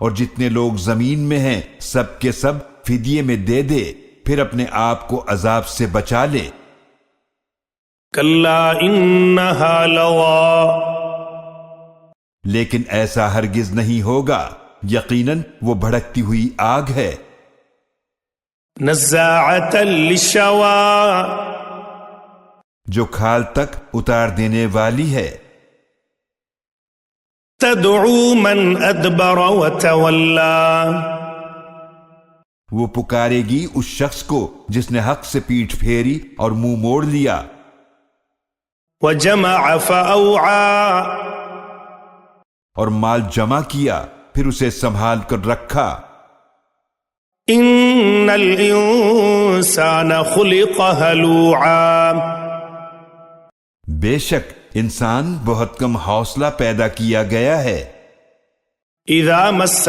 اور جتنے لوگ زمین میں ہیں سب کے سب فدیے میں دے دے، پھر اپنے آپ کو عذاب سے بچا لے۔ کلا انہا لظی، لیکن ایسا ہرگز نہیں ہوگا، یقیناً وہ بھڑکتی ہوئی آگ ہے۔ نزاعۃ للشویٰ، جو کھال تک اتار دینے والی ہے۔ تدعو من ادبر وتولی، وہ پکارے گی اس شخص کو جس نے حق سے پیٹھ پھیری اور منہ موڑ لیا۔ وجمع فأوعى، اور مال جمع کیا پھر اسے سنبھال کر رکھا۔ ان الانسان خلق ہلوعا، بے شک انسان بہت کم حوصلہ پیدا کیا گیا ہے۔ اذا مس